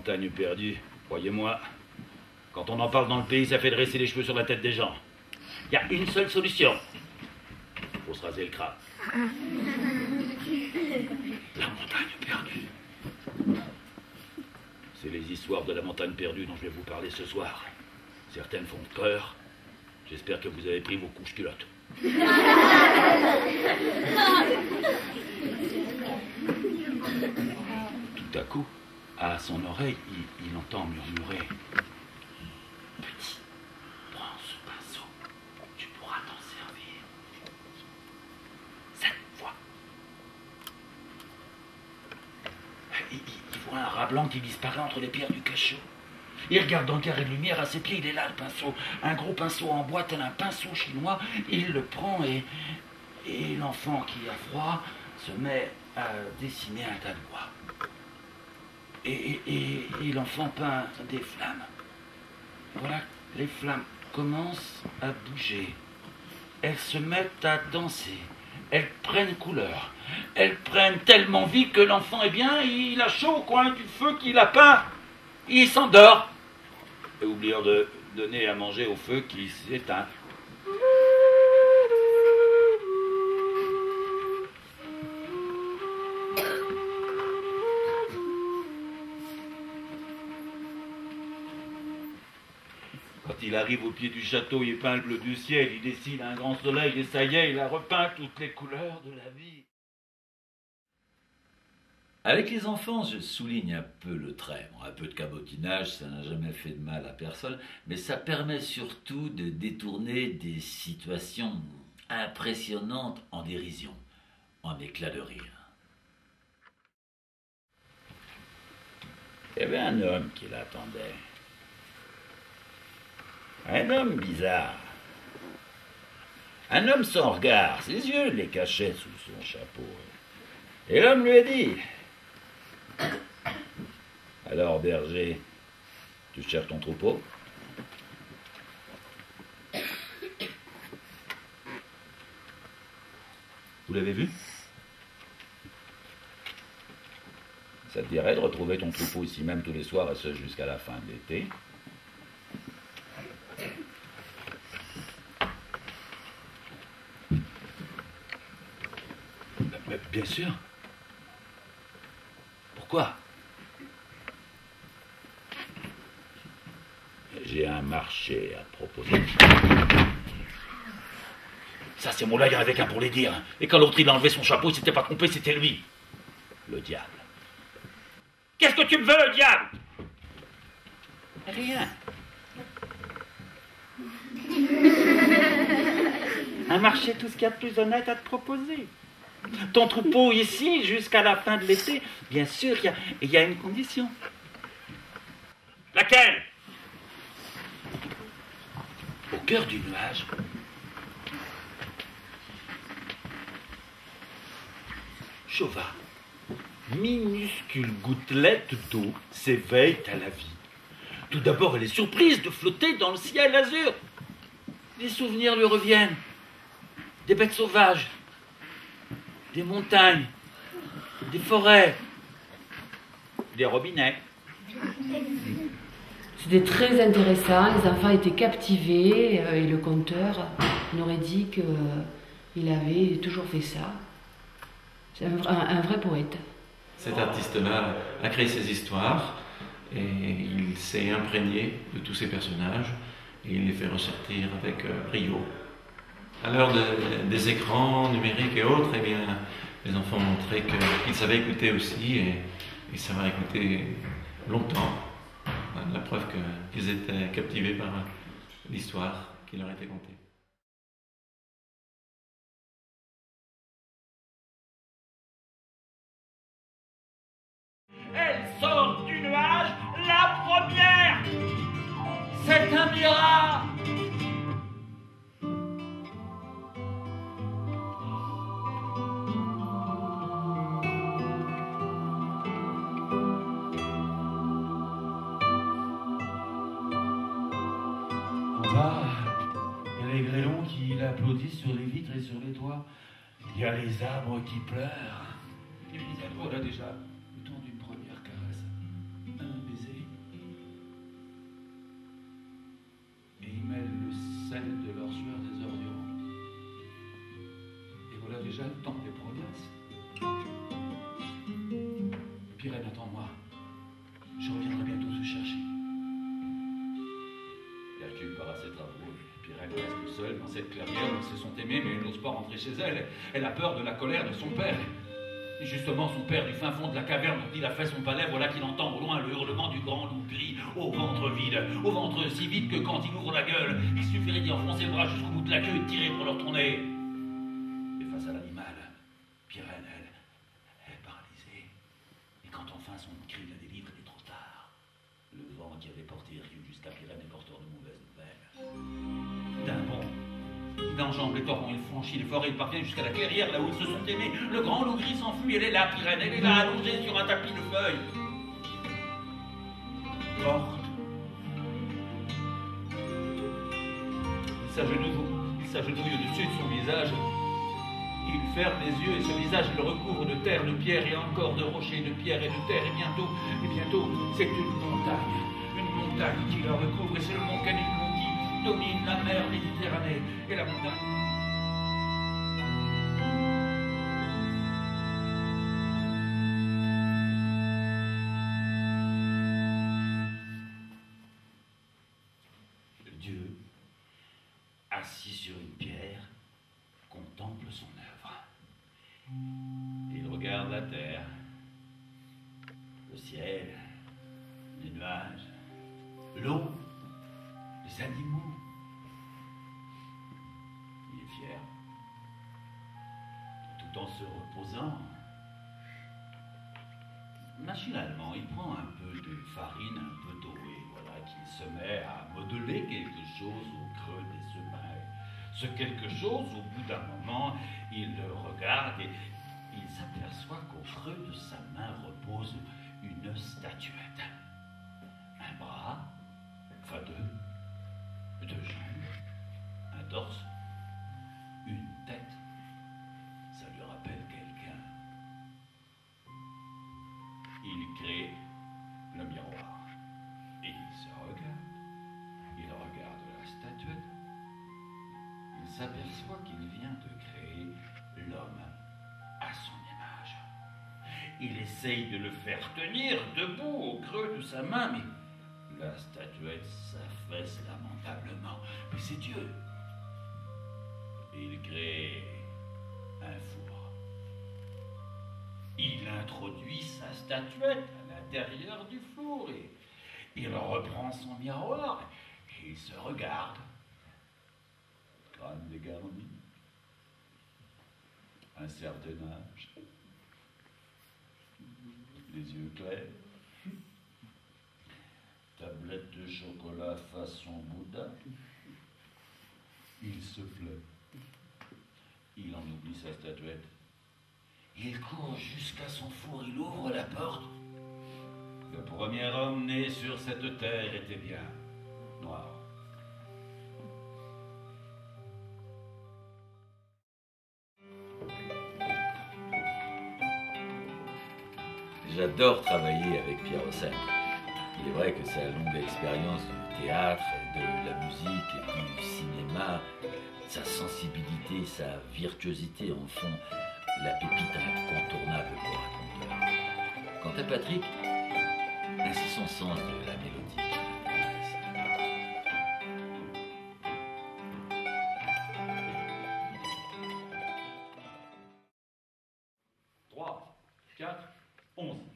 montagne perdue, croyez-moi, quand on en parle dans le pays, ça fait dresser les cheveux sur la tête des gens. Il y a une seule solution. Faut se raser le crâne. La montagne perdue. C'est les histoires de la montagne perdue dont je vais vous parler ce soir. Certaines font peur. J'espère que vous avez pris vos couches culottes. Tout à coup, à son oreille, il entend murmurer. Petit, prends ce pinceau, tu pourras t'en servir. Cette fois. Il voit un rat blanc qui disparaît entre les pierres du cachot. Il regarde dans le carré de lumière, à ses pieds, il est là le pinceau. Un gros pinceau en bois, tel un pinceau chinois. Il le prend et l'enfant qui a froid se met à dessiner un tas de bois. Et l'enfant peint des flammes. Voilà, les flammes commencent à bouger. Elles se mettent à danser. Elles prennent couleur. Elles prennent tellement vie que l'enfant, il a chaud au coin du feu qu'il a peint. Il s'endort. Et oubliant de donner à manger au feu qui s'éteint. Quand il arrive au pied du château, il peint le bleu du ciel, il dessine un grand soleil et ça y est, il a repeint toutes les couleurs de la vie. Avec les enfants, je souligne un peu le trait. Bon, un peu de cabotinage, ça n'a jamais fait de mal à personne, mais ça permet surtout de détourner des situations impressionnantes en dérision, en éclat de rire. Il y avait un homme qui l'attendait. Un homme bizarre. Un homme sans regard, ses yeux les cachaient sous son chapeau. Et l'homme lui a dit... Alors, berger, tu cherches ton troupeau? Vous l'avez vu? Ça te dirait de retrouver ton troupeau ici même tous les soirs et ce jusqu'à la fin de l'été? Mais bien sûr. Pourquoi? J'ai un marché à proposer. Ça, ces mots-là, il y en avait qu'un pour les dire. Et quand l'autre, il a enlevé son chapeau, il s'était pas trompé, c'était lui. Le diable. Qu'est-ce que tu me veux, le diable? Rien. Un marché, tout ce qu'il y a de plus honnête à te proposer. Ton troupeau ici, jusqu'à la fin de l'été, bien sûr, il y a une condition. Laquelle? Au cœur du nuage, Chauva, minuscule gouttelette d'eau, s'éveille à la vie. Tout d'abord, elle est surprise de flotter dans le ciel azur. Des souvenirs lui reviennent. Des bêtes sauvages, des montagnes, des forêts, des robinets. C'était très intéressant, les enfants étaient captivés et le conteur nous aurait dit qu'il avait toujours fait ça. C'est un vrai poète. Cet artiste-là a créé ses histoires et il s'est imprégné de tous ces personnages et il les fait ressortir avec brio. À l'heure des écrans numériques et autres, eh bien, les enfants ont montré qu'ils savaient écouter aussi et savoir écouter longtemps. La preuve qu'ils étaient captivés par l'histoire qui leur était contée. Elle sort du nuage, la première. C'est un miracle. En bas, il y a les grêlons qui l'applaudissent sur les vitres et sur les toits. Il y a les arbres qui pleurent. Et puis voilà déjà le temps d'une première caresse. Un baiser. déjà le temps des provinces. Pirène, attends-moi. Je reviendrai bientôt te chercher. Hercule part à ses travaux. Pirène reste seule dans cette clairière où ils se sont aimés, mais elle n'ose pas rentrer chez elle. Elle a peur de la colère de son père. Et justement, son père, du fin fond de la caverne dont il a fait son palais, voilà qu'il entend au loin le hurlement du grand loup gris, au ventre vide, au ventre si vide que quand il ouvre la gueule, il suffirait d'y enfoncer le bras jusqu'au bout de la queue et de tirer pour le retourner. Et face à l'animal, Pirène, elle est paralysée. Et quand enfin son cri la délivre, il est trop tard. Le vent qui avait porté Hercule jusqu'à Pirène est porteur de mauvaises nouvelles. D'un bond, il enjambe les torrents, il franchit les forêts, il parvient jusqu'à la clairière, là où ils se sont aimés. Le grand loup gris s'enfuit, elle est là, Pirène, elle est là, allongée sur un tapis de feuilles. Morte. Il s'agenouille au-dessus de son visage. Il ferme les yeux et ce visage le recouvre de terre, de pierre et encore de rochers, de pierre et de terre. Et bientôt, c'est une montagne qui la recouvre. Et c'est le mont Canicron qui domine la mer Méditerranée. Et la montagne... Dieu, assis sur une pierre, contemple son œuvre. Il regarde la terre, le ciel, les nuages, l'eau, les animaux. Il est fier. Tout en se reposant, machinalement, il prend un peu de farine, un peu d'eau, et voilà qu'il se met à modeler quelque chose au creux des semailles. Ce quelque chose, au bout d'un moment, il le regarde et il s'aperçoit qu'au creux de sa main repose une statuette. Un bras, enfin deux jambes, un torse, une tête. Ça lui rappelle quelqu'un. Il crée le miroir. Et il se regarde. Il regarde la statuette. Il s'aperçoit qu'il vient de créer l'homme à son image. Il essaye de le faire tenir debout au creux de sa main, mais la statuette s'affaisse lamentablement. Mais c'est Dieu. Il crée un four. Il introduit sa statuette à l'intérieur du four et il reprend son miroir et il se regarde. Crâne dégarni, un certain âge, les yeux clairs, tablette de chocolat façon Bouddha. Il se plaît. Il en oublie sa statuette. Il court jusqu'à son four, il ouvre la porte. Le premier homme né sur cette terre était bien noir. J'adore travailler avec Pierre Rossetti. Il est vrai que sa longue expérience du théâtre, de la musique et du cinéma, sa sensibilité, sa virtuosité en font la pépite incontournable pour un conteur. Quant à Patrick, c'est son sens de la mélodie qui m'intéresse. 3, 4, 11.